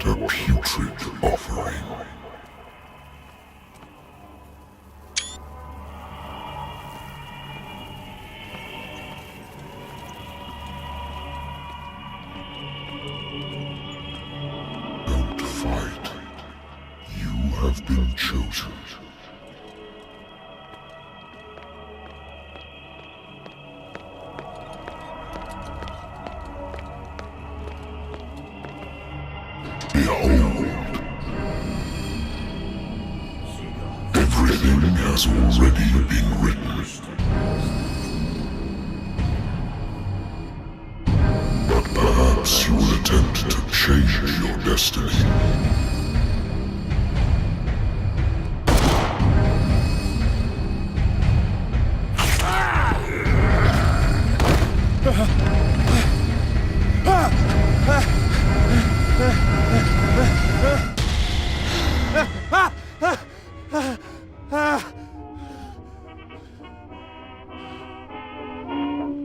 a putrid offering. Don't fight. You have been chosen. Behold. Everything has already been written. But perhaps you will attempt to change your destiny.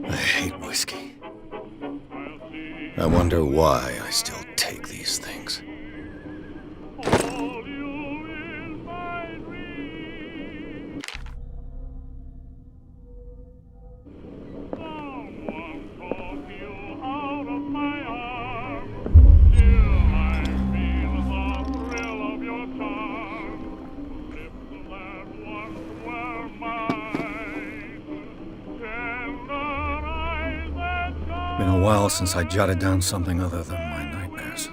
I hate whiskey. I wonder why I still take these things. Been a while since I jotted down something other than my nightmares.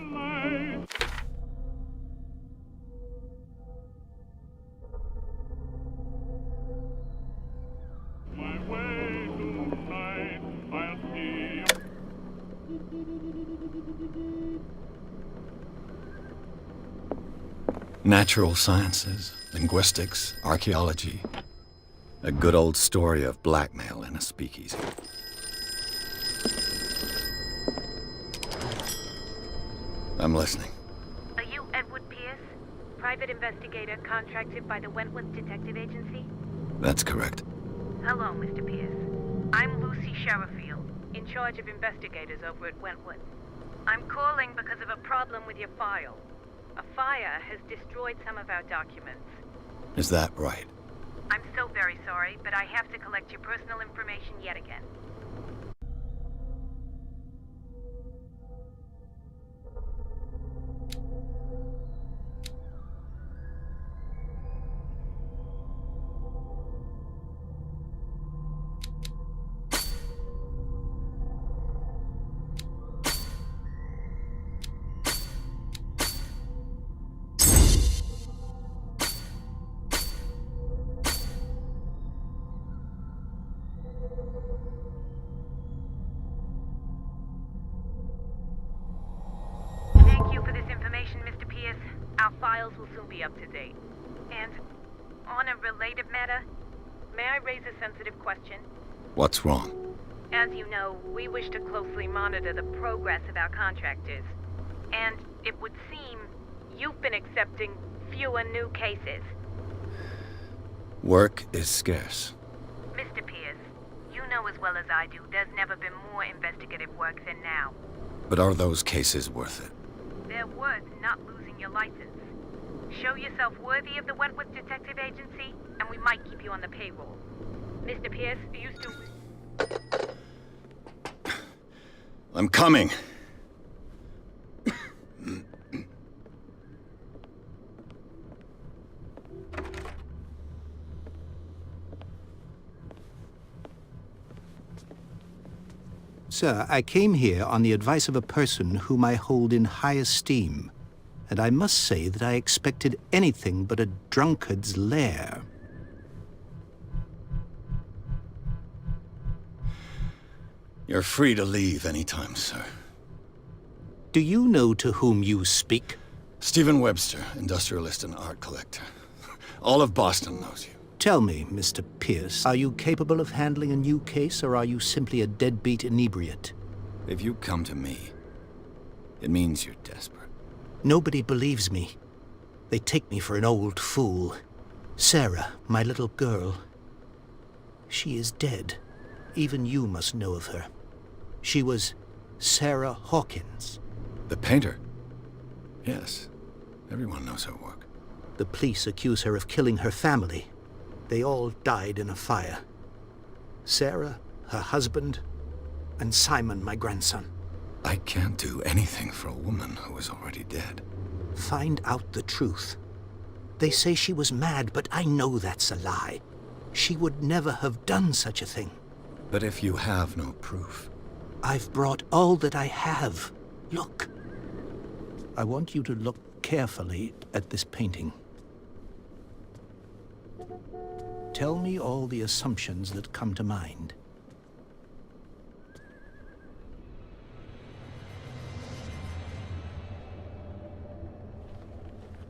Natural sciences, linguistics, archaeology. A good old story of blackmail in a speakeasy. I'm listening. Are you Edward Pierce, private investigator contracted by the Wentworth Detective Agency? That's correct. Hello, Mr. Pierce. I'm Lucy Sherifield, in charge of investigators over at Wentworth. I'm calling because of a problem with your file. A fire has destroyed some of our documents. Is that right? I'm so very sorry, but I have to collect your personal information yet again. Thank you for this information, Mr. Pierce. Our files will soon be up to date. And on a related matter, may I raise a sensitive question? What's wrong? As you know, we wish to closely monitor the progress of our contractors. And it would seem you've been accepting fewer new cases. Work is scarce. Mr. Pierce, you know as well as I do there's never been more investigative work than now. But are those cases worth it? They're worth not losing your license. Show yourself worthy of the Wentworth Detective Agency, and we might keep you on the payroll. Mr. Pierce, you still... I'm coming. Sir, I came here on the advice of a person whom I hold in high esteem, and I must say that I expected anything but a drunkard's lair. You're free to leave anytime, sir. Do you know to whom you speak? Stephen Webster, industrialist and art collector. All of Boston knows you. Tell me, Mr. Pierce, are you capable of handling a new case, or are you simply a deadbeat inebriate? If you come to me, it means you're desperate. Nobody believes me. They take me for an old fool. Sarah, my little girl, she is dead. Even you must know of her. She was Sarah Hawkins. The painter? Yes, everyone knows her work. The police accuse her of killing her family. They all died in a fire. Sarah, her husband, and Simon, my grandson. I can't do anything for a woman who is already dead. Find out the truth. They say she was mad, but I know that's a lie. She would never have done such a thing. But if you have no proof... I've brought all that I have. Look. I want you to look carefully at this painting. Tell me all the assumptions that come to mind.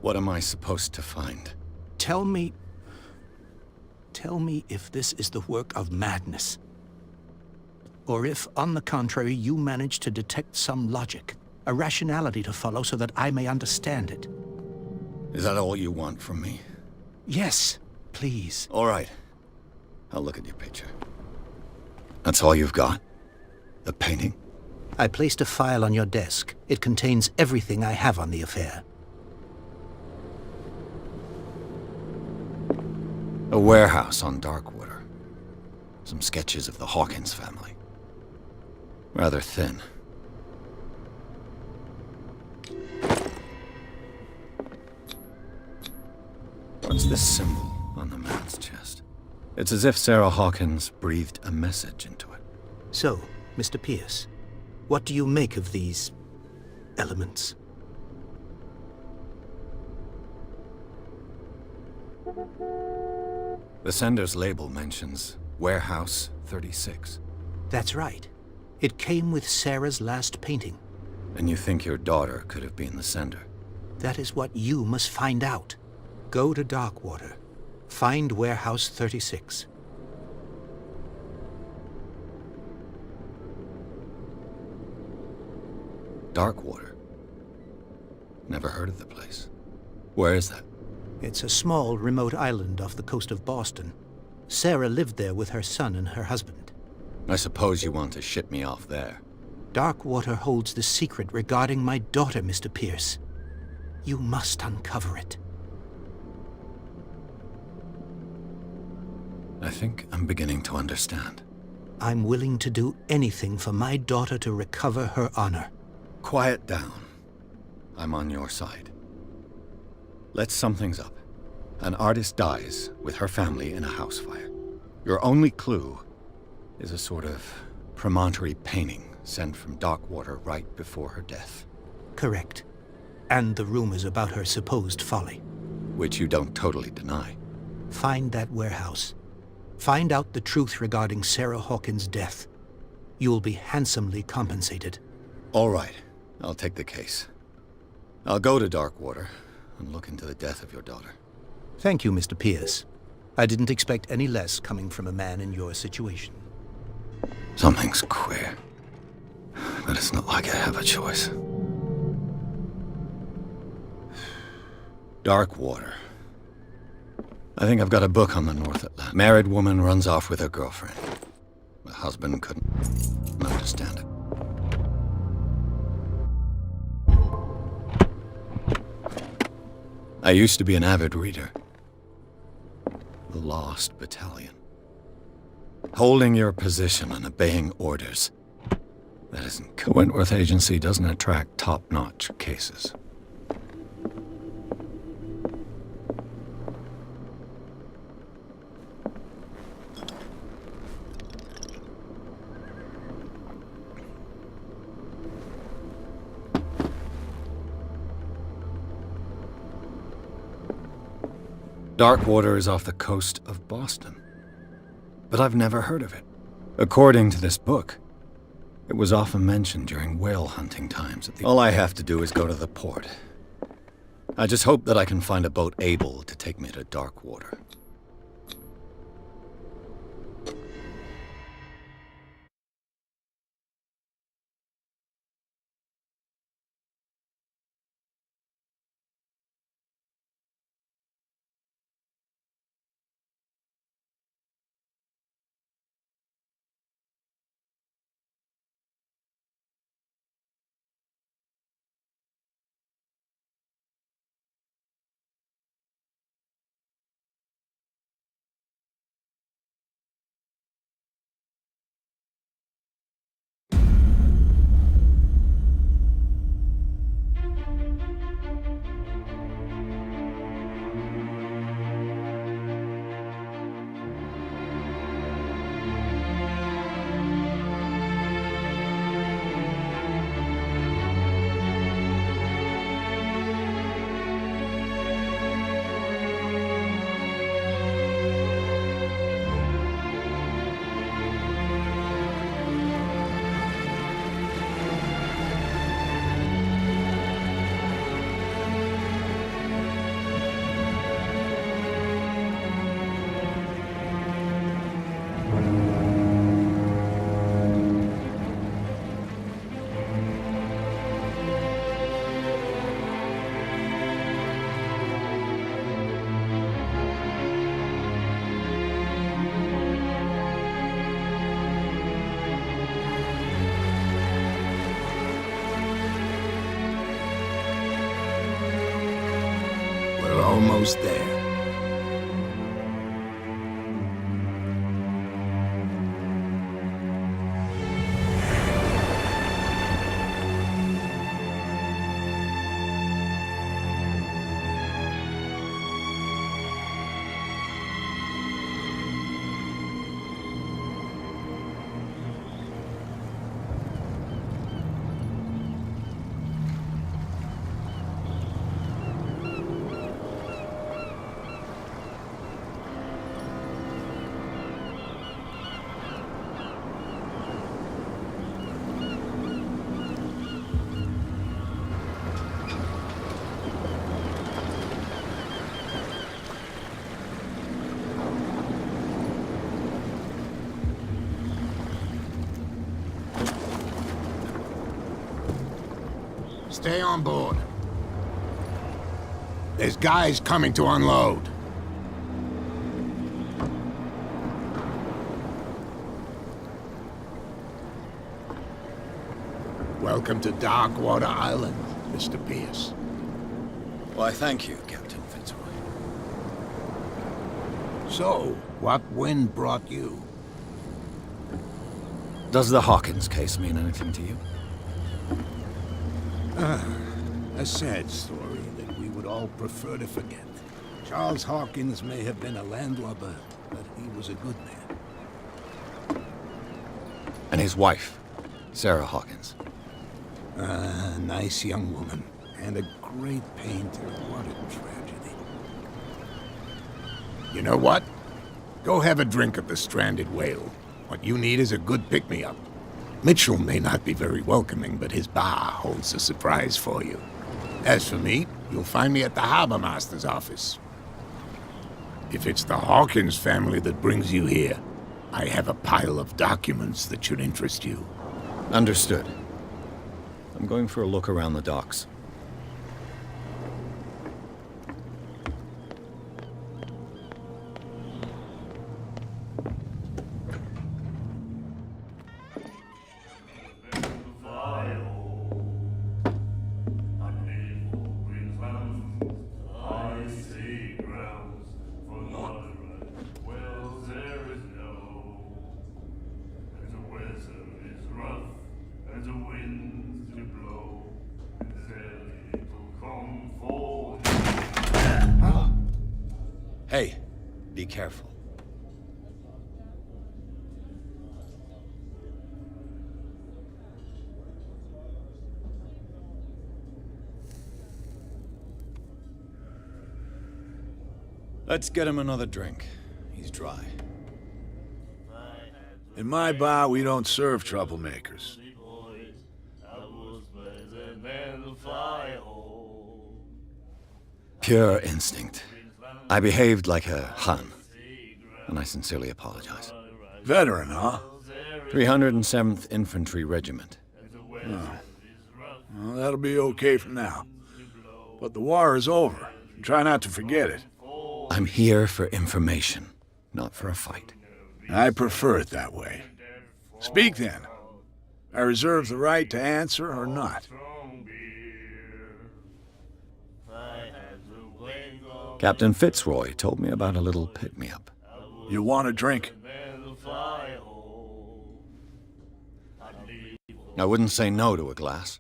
What am I supposed to find? Tell me if this is the work of madness. Or if, on the contrary, you manage to detect some logic, a rationality to follow so that I may understand it. Is that all you want from me? Yes, please. All right. I'll look at your picture. That's all you've got? The painting? I placed a file on your desk. It contains everything I have on the affair. A warehouse on Darkwater. Some sketches of the Hawkins family. Rather thin. What's this symbol on the man's chest? It's as if Sarah Hawkins breathed a message into it. So, Mr. Pierce, what do you make of these elements? The sender's label mentions Warehouse 36. That's right. It came with Sarah's last painting. And you think your daughter could have been the sender? That is what you must find out. Go to Darkwater. Find Warehouse 36. Darkwater? Never heard of the place. Where is that? It's a small, remote island off the coast of Boston. Sarah lived there with her son and her husband. I suppose you want to ship me off there. Darkwater holds the secret regarding my daughter, Mr. Pierce. You must uncover it. I think I'm beginning to understand. I'm willing to do anything for my daughter to recover her honor. Quiet down. I'm on your side. Let's sum things up. An artist dies with her family in a house fire. Your only clue is a sort of promontory painting sent from Darkwater right before her death. Correct. And the rumors about her supposed folly. Which you don't totally deny. Find that warehouse. Find out the truth regarding Sarah Hawkins' death. You'll be handsomely compensated. All right. I'll take the case. I'll go to Darkwater and look into the death of your daughter. Thank you, Mr. Pierce. I didn't expect any less coming from a man in your situation. Something's queer. But it's not like I have a choice. Darkwater. I think I've got a book on the North Atlantic. Married woman runs off with her girlfriend. The husband couldn't understand it. I used to be an avid reader. The Lost Battalion. Holding your position and obeying orders. That isn't... Wentworth Agency doesn't attract top-notch cases. Darkwater is off the coast of Boston. But I've never heard of it. According to this book, it was often mentioned during whale hunting times. All I have to do is go to the port. I just hope that I can find a boat able to take me to Darkwater. We're almost there. Stay on board. There's guys coming to unload. Welcome to Darkwater Island, Mr. Pierce. Why, thank you, Captain Fitzroy. So, what wind brought you? Does the Hawkins case mean anything to you? A sad story that we would all prefer to forget. Charles Hawkins may have been a landlubber, but he was a good man. And his wife, Sarah Hawkins. A nice young woman, and a great painter. What a tragedy. You know what? Go have a drink at the Stranded Whale. What you need is a good pick-me-up. Mitchell may not be very welcoming, but his bar holds a surprise for you. As for me, you'll find me at the Harbor Master's office. If it's the Hawkins family that brings you here, I have a pile of documents that should interest you. Understood. I'm going for a look around the docks. Hey, be careful. Let's get him another drink. He's dry. In my bar, we don't serve troublemakers. Pure instinct. I behaved like a Hun, and I sincerely apologize. Veteran, huh? 307th Infantry Regiment. Well, that'll be okay for now. But the war is over. Try not to forget it. I'm here for information, not for a fight. I prefer it that way. Speak then. I reserve the right to answer or not. Captain Fitzroy told me about a little pick-me-up. You want a drink? I wouldn't say no to a glass.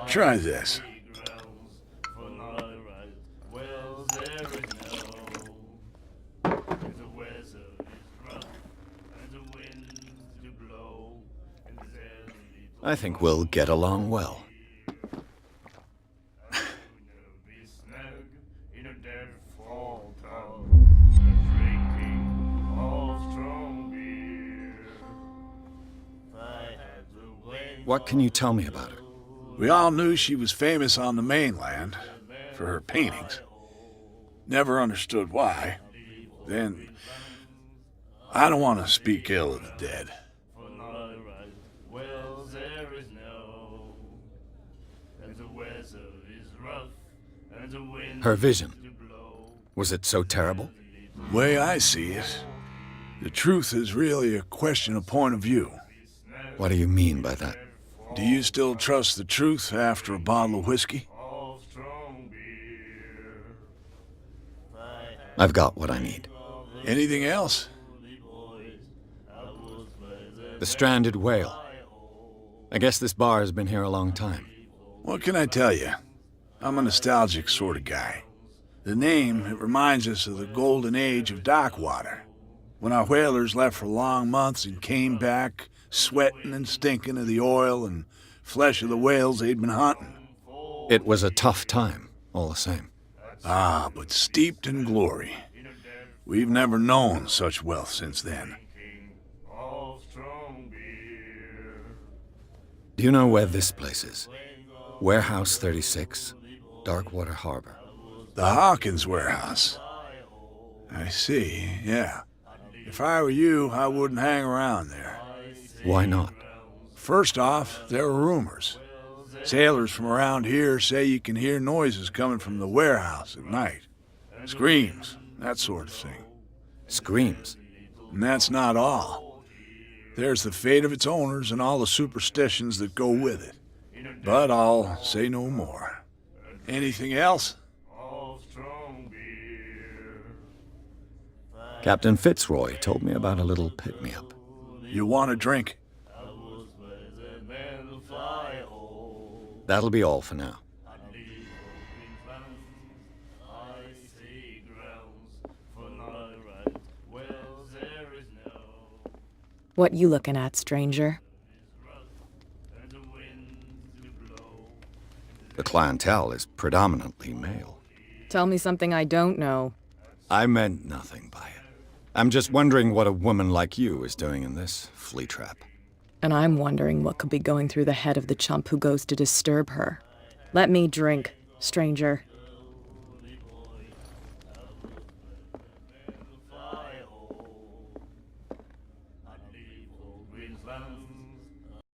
Try this. I think we'll get along well. What can you tell me about her? We all knew she was famous on the mainland for her paintings. Never understood why. Then, I don't want to speak ill of the dead. Her vision. Was it so terrible? The way I see it, the truth is really a question of point of view. What do you mean by that? Do you still trust the truth after a bottle of whiskey? I've got what I need. Anything else? The stranded whale. I guess this bar has been here a long time. What can I tell you? I'm a nostalgic sort of guy. The name, it reminds us of the golden age of dock water, when our whalers left for long months and came back sweating and stinking of the oil and flesh of the whales they'd been hunting. It was a tough time, all the same. Ah, but steeped in glory. We've never known such wealth since then. Do you know where this place is? Warehouse 36, Darkwater Harbor. The Hawkins warehouse. I see, yeah. If I were you, I wouldn't hang around there. Why not? First off, there are rumors. Sailors from around here say you can hear noises coming from the warehouse at night. Screams, that sort of thing. Screams. And that's not all. There's the fate of its owners and all the superstitions that go with it. But I'll say no more. Anything else? Captain Fitzroy told me about a little pick-me-up. You want a drink? That'll be all for now. What you looking at, stranger? The clientele is predominantly male. Tell me something I don't know. I meant nothing by it. I'm just wondering what a woman like you is doing in this flea trap. And I'm wondering what could be going through the head of the chump who goes to disturb her. Let me drink, stranger.